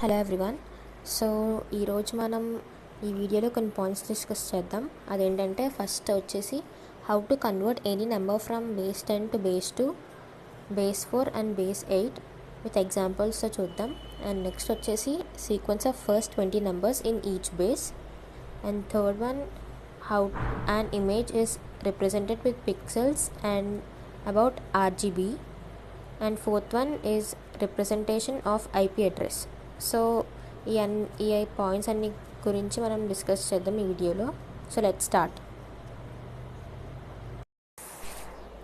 Hello everyone. So ఈరోజు మనం ఈ వీడియోలో కొన్ని పాయింట్స్ డిస్కస్ చేద్దాం. అదేంటంటే ఫస్ట్ వచ్చేసి how to convert any number from base 10 to base 2, base 4 and base 8 with ఎగ్జాంపుల్స్తో చూద్దాం. అండ్ నెక్స్ట్ వచ్చేసి sequence of first 20 numbers in each base. And third one, how an image is represented with pixels and about RGB. And fourth one is representation of IP address. So ఈ points అన్ని గురించి మనం discuss చేద్దాం ఈ వీడియోలో. So let's start.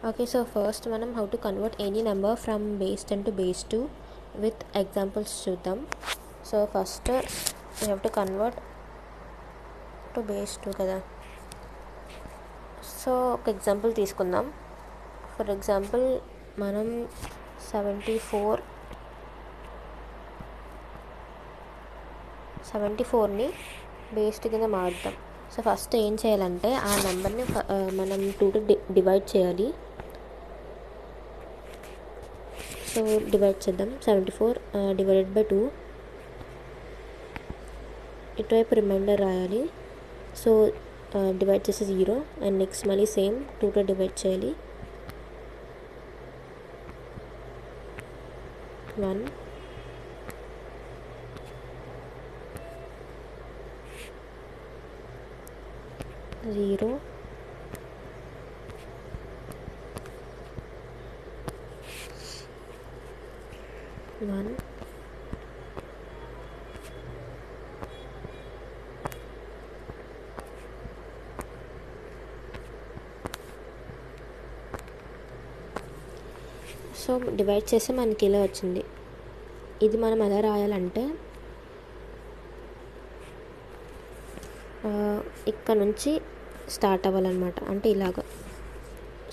Okay, so first మనం how to convert any number from base 10 to base 2 with examples చూద్దాం. So first you have to convert to base 2 కదా. సో ఒక ఎగ్జాంపుల్ తీసుకుందాం. ఫర్ ఎగ్జాంపుల్ మనం 74ని బేస్ 2 కింద మారుద్దాం. సో ఫస్ట్ ఏం చేయాలంటే ఆ నెంబర్ని మనం 2తో డివైడ్ చేయాలి. సో డివైడ్ చేద్దాం. 74 డివైడెడ్ బై 2, ఇటువైపు రిమైండర్ రాయాలి. సో డివైడ్ చేసి 0 అండ్ నెక్స్ట్ మళ్ళీ సేమ్ 2తో డివైడ్ చేయాలి. 1 0 1 సో డివైడ్ చేస్తే మనకి ఇలా వచ్చింది. ఇది మనం ఎలా రాయాలంటే ఇక్కడ నుంచి స్టార్ట్ అవ్వాలన్నమాట. అంటే ఇలాగా.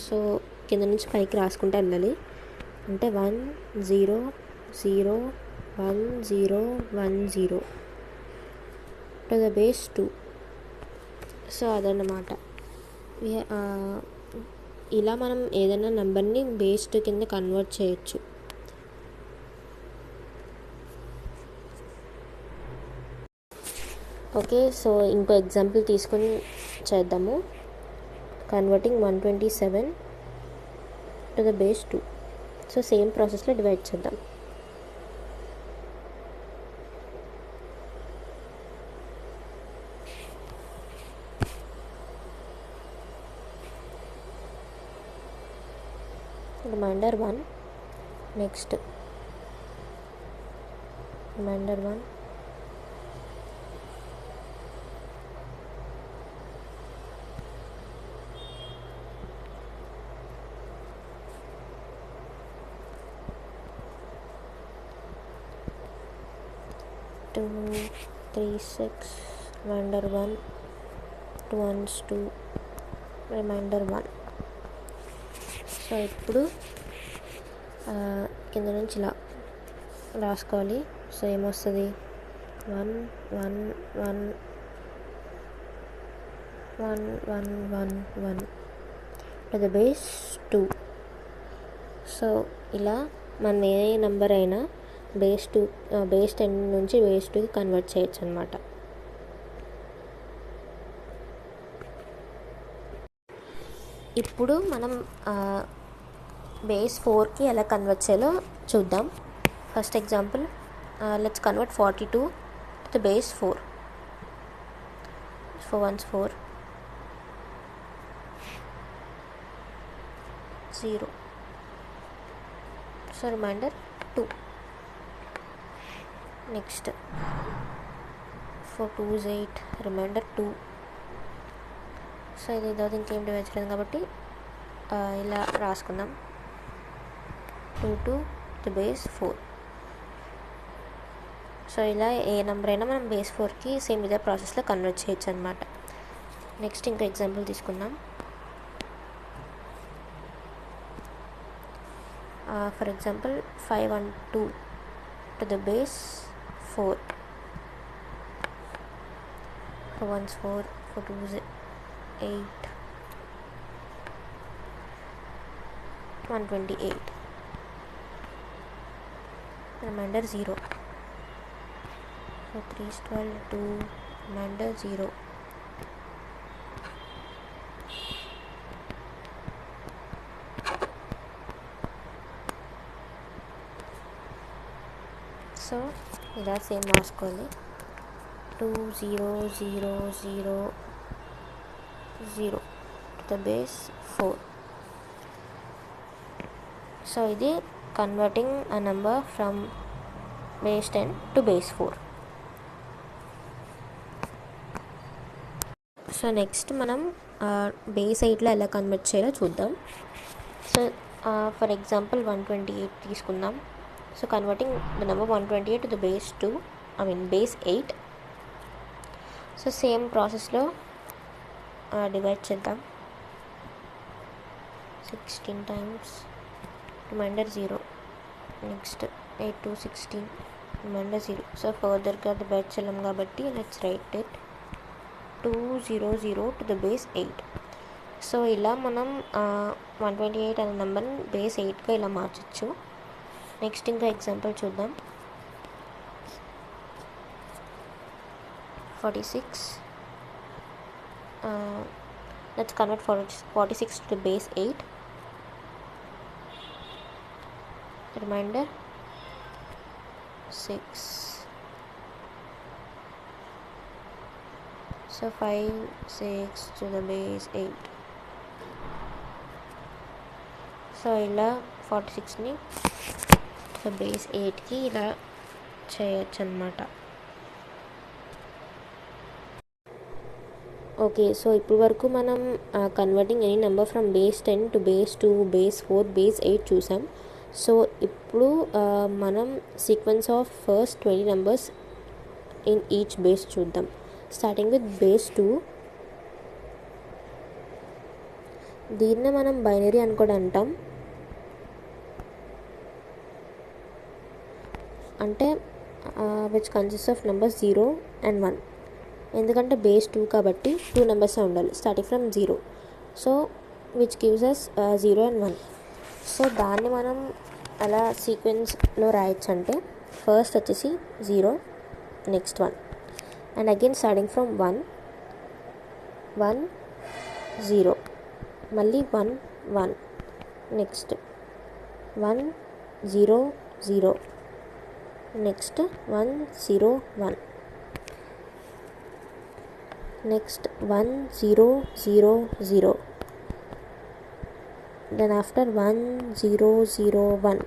సో కింద నుంచి పైకి రాసుకుంటే వెళ్ళాలి. అంటే 1 0 0 1 0 1 0 టు ద బేస్ 2. సో అదన్నమాట. ఇలా మనం ఏదైనా నెంబర్ని బేస్ 2 కింద కన్వర్ట్ చేయొచ్చు. ఓకే, సో ఇంకో ఎగ్జాంపుల్ తీసుకొని చేద్దాము. Converting 127 to the base 2. So same ప్రాసెస్లో డివైడ్ చేద్దాం. Remainder 1, next remainder 1, two 3 6 remainder 1, 2 1s 2 remainder 1. So ఇప్పుడు కింద నుంచి ఇలా రాసుకోవాలి. సో ఏమొస్తుంది? 1 1 1 1 1 1 1 టు ద బేస్ 2. సో ఇలా మనం ఏ నెంబర్ అయినా బేస్ 10 నుంచి బేస్ 2కి కన్వర్ట్ చేయొచ్చు అనమాట. ఇప్పుడు మనం బేస్ 4కి ఎలా కన్వర్ట్ చేయాలో చూద్దాం. First example, let's convert 42 to base 4. 4 1s 4 0. So remainder 2. Next 4 2s 8 remainder 2. So ఇది ఇదవుతుంది, ఇంకేం డివైడ్ చేయలేదు కాబట్టి ఇలా రాసుకుందాం. 2 to the base 4. సో ఇలా ఏ నెంబర్ అయినా మనం బేస్ 4కి సేమ్ ఇదే ప్రాసెస్లో కన్వర్ట్ చేయొచ్చు అనమాట. నెక్స్ట్ ఇంకో ఎగ్జాంపుల్ తీసుకుందాం. For example 512 to the base 4. 4 1s 4 4 2s 8 128 remainder 0. So 3 is 12, 2, remainder 0. So ఇలా సేమ్ రాసుకోవాలి. 2 0 0 0 0 to the base 4. సో ఇది converting a number from base 10 to base 4. So next మనం బేస్ 8లో ఎలా కన్వర్ట్ చేయాలో చూద్దాం. సో ఫర్ ఎగ్జాంపుల్ 128 తీసుకుందాం. So converting the number 128 to the base 2, base 8. So same ప్రాసెస్లో డివైడ్ చేద్దాం. 16 times, remainder 0. Next 8 to 16, remainder 0. So ఫర్దర్గా divide చేయలేం కాబట్టి let's write it 200 to the base 8. So ఇలా మనం 128 అనే నెంబర్ని బేస్ 8గా ఇలా మార్చచ్చు. నెక్స్ట్ ఇంకా ఎగ్జాంపుల్ చూద్దాం. 46. Let's convert 46 to the base 8. Remainder 6. So 5, 6 to the base 8. So ఇలా 46ని సో బేస్ 8కి ఇలా చేయొచ్చు అన్నమాట. ఓకే, సో ఇప్పుడు వరకు మనం converting any number from base 10 to base 2, base 4, base 8 చూసాం. సో ఇప్పుడు మనం sequence of first 20 numbers in each base చూద్దాం. Starting with base 2. దీన్నే మనం బైనరీ అని కూడా అంటాం. అంటే which consist of numbers 0 and 1. ఎందుకంటే బేస్ 2 కాబట్టి 2 నెంబర్సే ఉండాలి starting from 0. So which gives us 0 and 1. So దాన్ని మనం అలా సీక్వెన్స్లో రాయొచ్చు. అంటే ఫస్ట్ వచ్చేసి 0, next 1, and again starting from 1 1 0, మళ్ళీ 1 1, next 1 0 0, next 1 0 1, next 1 0 0 0, then after 1 0 0 1,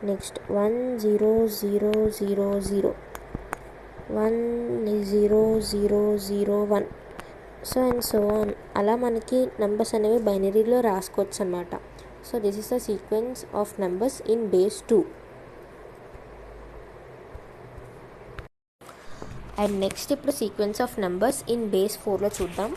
next 1 0 0 0 0, 1 0 0 0 1, so and so on. అలా మనకి నెంబర్స్ అనేవి బైనరీలో రాసుకోవచ్చు అన్నమాట. So this is the sequence of numbers in base 2. And next ఇప్పుడు sequence of numbers in base 4లో చూద్దాం.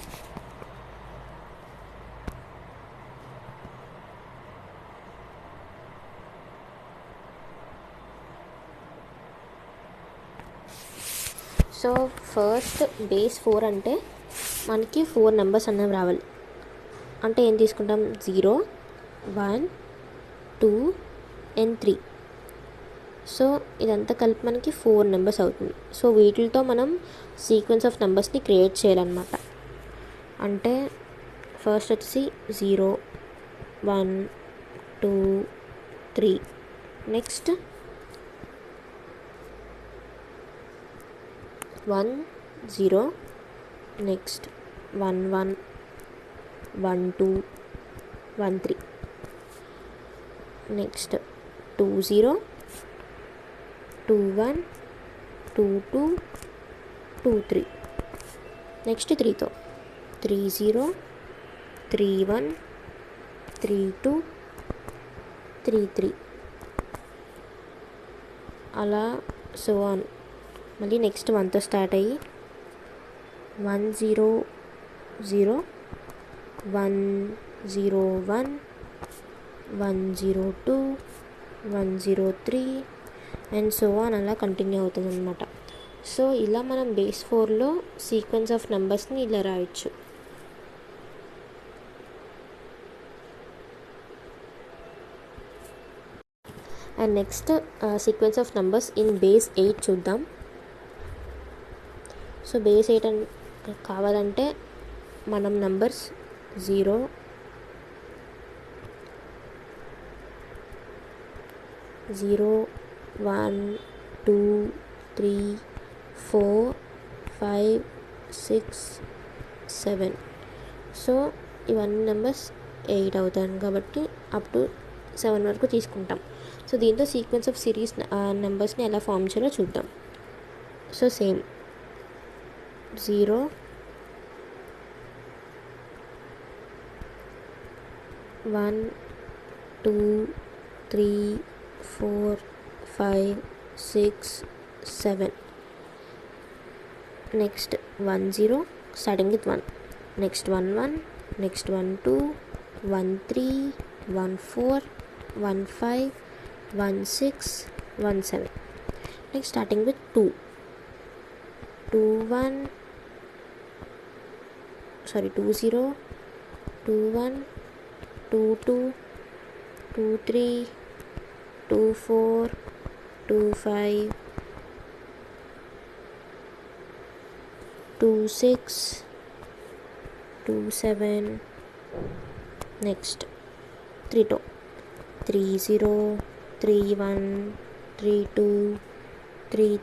సో ఫస్ట్ బేస్ 4 అంటే మనకి 4 నెంబర్స్ అనేవి రావాలి. అంటే ఏం తీసుకుంటాం, 0 1 2 and 3. సో ఇదంతా కలిపి మనకి 4 నెంబర్స్ అవుతుంది. సో వీటితో మనం సీక్వెన్స్ ఆఫ్ నెంబర్స్ని క్రియేట్ చేయాలన్నమాట. అంటే ఫస్ట్ వచ్చేసి 0 1 2 3, నెక్స్ట్ 1 0, నెక్స్ట్ 1 1 1 2 1 3, నెక్స్ట్ 2 0 2 1 2 2 2 3, నెక్స్ట్ 3తో 3 0 3 1 3 2 3 3, అలా సో ఆన్. మళ్ళీ నెక్స్ట్ 1తో స్టార్ట్ అయ్యి 1 0 0 1 0 1 1 0 2 1 0 3 అండ్ సో ఆన్ అలా కంటిన్యూ అవుతుంది అన్నమాట. సో ఇలా మనం బేస్ 4లో సీక్వెన్స్ ఆఫ్ నెంబర్స్ని ఇలా రాయొచ్చు. And next sequence of numbers in base 8 చూద్దాం. సో బేస్ 8 కావాలంటే మనం నంబర్స్ 0 0 1 2 3 4 5 6 7. సో ఇవన్నీ నెంబర్స్ 8 అవుతాయి కాబట్టి అప్ టు 7 వరకు తీసుకుంటాం. సో దీంతో సీక్వెన్స్ ఆఫ్ సిరీస్ నెంబర్స్ని ఎలా ఫామ్ చేయాలో చూద్దాం. So same 0 1 2 3 4 5 6 7. Next 1 0 starting with 1. Next 1 1. Next 1 2 1 3 1 4 1 5 1 6 1 7. Next starting with 2 2 1 2 0 2 1 2 2 2 3 2 4 2 5 2 6 2 7. Next 3 2 3 0 3 1 3 2 3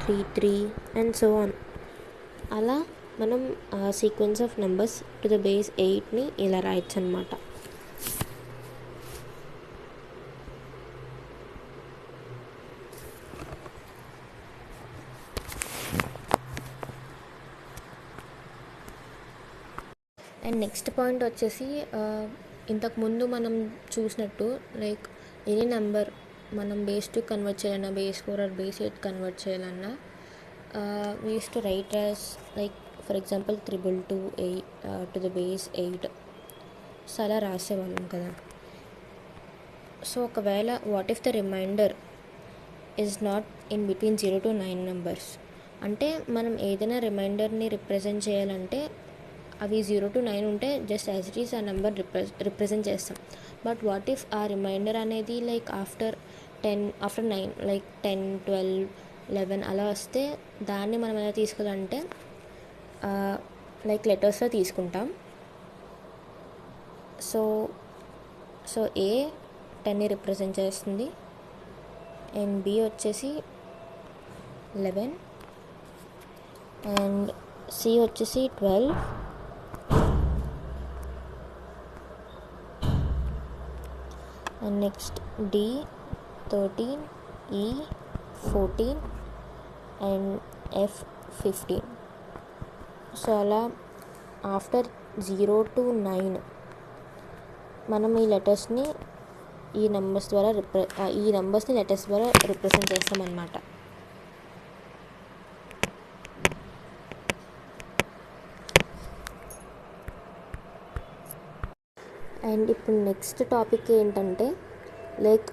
3 3 and so on. అలా మనం sequence of numbers to the base 8ని ఇలా రాయొచ్చు అనమాట. అండ్ నెక్స్ట్ పాయింట్ వచ్చేసి ఇంతకుముందు మనం చూసినట్టు లైక్ ఎనీ నెంబర్ మనం బేస్ 2 కన్వర్ట్ చేయాలన్నా బేస్ 4 ఆర్ బేస్ 8 కన్వర్ట్ చేయాలన్నా we use to write as like for example 222 to the base 8. So అలా రాసేవాళ్ళం కదా. సో ఒకవేళ what if the remainder is not in between 0 to 9 numbers, అంటే మనం ఏదైనా రిమైండర్ని రిప్రజెంట్ చేయాలంటే అవి 0 to 9 ఉంటే జస్ట్ యాజ్ ఇట్ ఈస్ ఆ నెంబర్ రిప్రజెంట్ చేస్తాం. బట్ వాట్ ఇఫ్ ఆ రిమైండర్ అనేది లైక్ ఆఫ్టర్ 9 లైక్ 10 12 11 అలా వస్తే దాన్ని మనం ఎలా తీసుకోవాలంటే లైక్ లెటర్స్లో తీసుకుంటాం. సో ఏ 10ని రిప్రజెంట్ చేస్తుంది అండ్ బి వచ్చేసి 11 అండ్ సి వచ్చేసి 12 and next D 13, E 14 and F 15. So అలా ఆఫ్టర్ 0 to 9 మనం ఈ లెటర్స్ని ఈ నెంబర్స్ని లెటర్స్ ద్వారా రిప్రజెంట్ చేస్తామన్నమాట. అండ్ ఇప్పుడు నెక్స్ట్ టాపిక్ ఏంటంటే like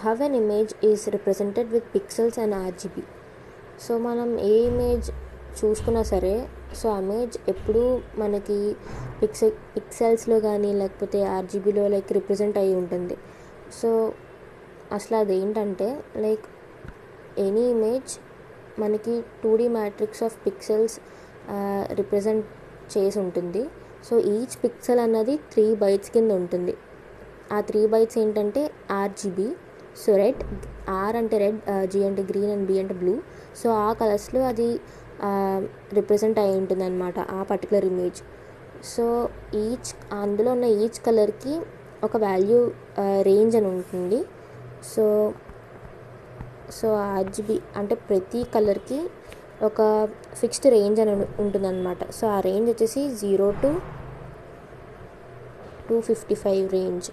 how an image is represented with pixels and RGB. So మనం ఏ ఇమేజ్ చూసుకున్నా సరే సో ఆ ఇమేజ్ ఎప్పుడూ మనకి పిక్సెల్స్లో కానీ లేకపోతే ఆర్జీబీలో లైక్ రిప్రజెంట్ అయ్యి ఉంటుంది. సో అసలు అదేంటంటే లైక్ ఎనీ ఇమేజ్ మనకి 2D matrix of pixels represent చేసి ఉంటుంది. సో ఈచ్ పిక్సెల్ అన్నది 3 bytes కింద ఉంటుంది. ఆ 3 bytes ఏంటంటే ఆర్జీబీ. సో రెడ్, ఆర్ అంటే రెడ్, జీ అంటే గ్రీన్ అండ్ బి అంటే బ్లూ. సో ఆ కలర్స్లో అది రిప్రజెంట్ అయి ఉంటుంది అనమాట ఆ పర్టికులర్ ఇమేజ్. సో అందులో ఉన్న ఈచ్ కలర్కి ఒక వాల్యూ రేంజ్ అని ఉంటుంది. సో ఆర్జీబీ అంటే ప్రతి కలర్కి ఒక ఫిక్స్డ్ రేంజ్ అని ఉంటుందన్నమాట. సో ఆ రేంజ్ వచ్చేసి 0 to 255 రేంజ్.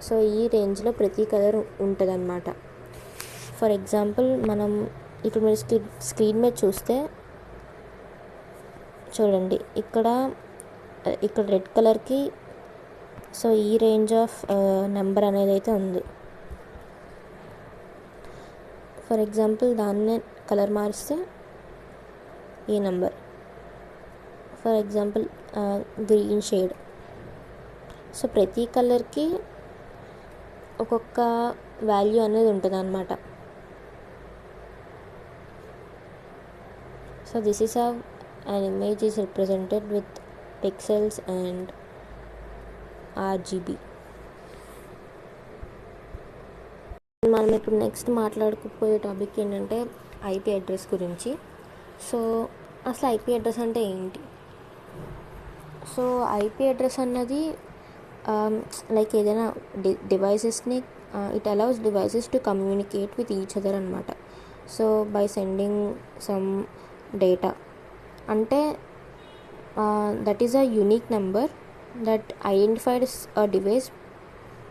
సో ఈ రేంజ్లో ప్రతి కలర్ ఉంటుందన్నమాట. ఫర్ ఎగ్జాంపుల్ మనం ఇప్పుడు మీరు స్క్రీన్ మీద చూస్తే చూడండి ఇక్కడ రెడ్ కలర్కి సో ఈ రేంజ్ ఆఫ్ నెంబర్ అనేది అయితే ఉంది. ఫర్ ఎగ్జాంపుల్ దాన్నే కలర్ మారిస్తే ఈ number, for example green shade. So ప్రతి కలర్కి ఒక్కొక్క వాల్యూ అనేది ఉంటుంది అన్నమాట. So this is how an image is represented with pixels and RGB. మనం ఇప్పుడు నెక్స్ట్ మాట్లాడుకుపోయే టాపిక్ ఏంటంటే ఐపీ అడ్రస్ గురించి. సో అసలు ఐపీ అడ్రస్ అంటే ఏంటి? సో ఐపీ అడ్రస్ అన్నది లైక్ ఏదైనా డివైసెస్ని it allows devices to communicate with each other అనమాట. So by sending some data అంటే that is a unique number that identified a device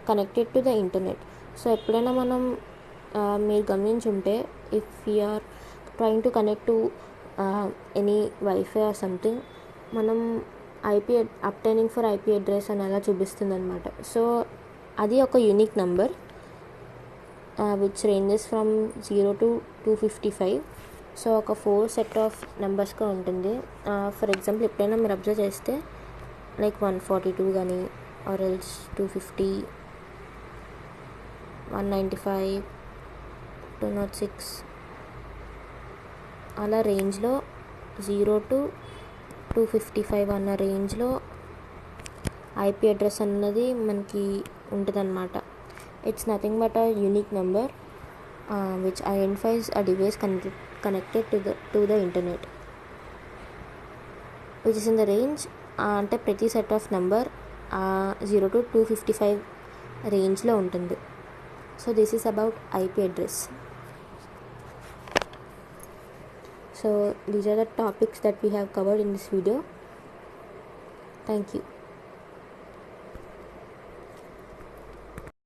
connected to the internet. So ఎప్పుడైనా మనం మీరు గమనించుంటే if you're trying to connect to any wifi or something, మనం IP obtaining for IP address అని అలా చూపిస్తుంది అనమాట. సో అది ఒక unique number which ranges from 0 to 255. So ఒక 4 సెట్ ఆఫ్ నెంబర్స్గా ఉంటుంది. ఫర్ ఎగ్జాంపుల్ ఎప్పుడైనా మీరు అబ్జర్వ్ చేస్తే లైక్ 142 కానీ ఆర్ ఎల్స్ 250, 195, 206 అలా రేంజ్లో 0 to 255 అన్న రేంజ్లో ఐపీ అడ్రస్ అన్నది మనకి ఉంటుందన్నమాట. It's nothing but a unique number which identifies a device connected to the internet which is in the range, అంటే ప్రతి సెట్ ఆఫ్ నెంబర్ 0 to 255 రేంజ్లో ఉంటుంది. So this is about IP address. So these are the topics that we have covered in this video. Thank you.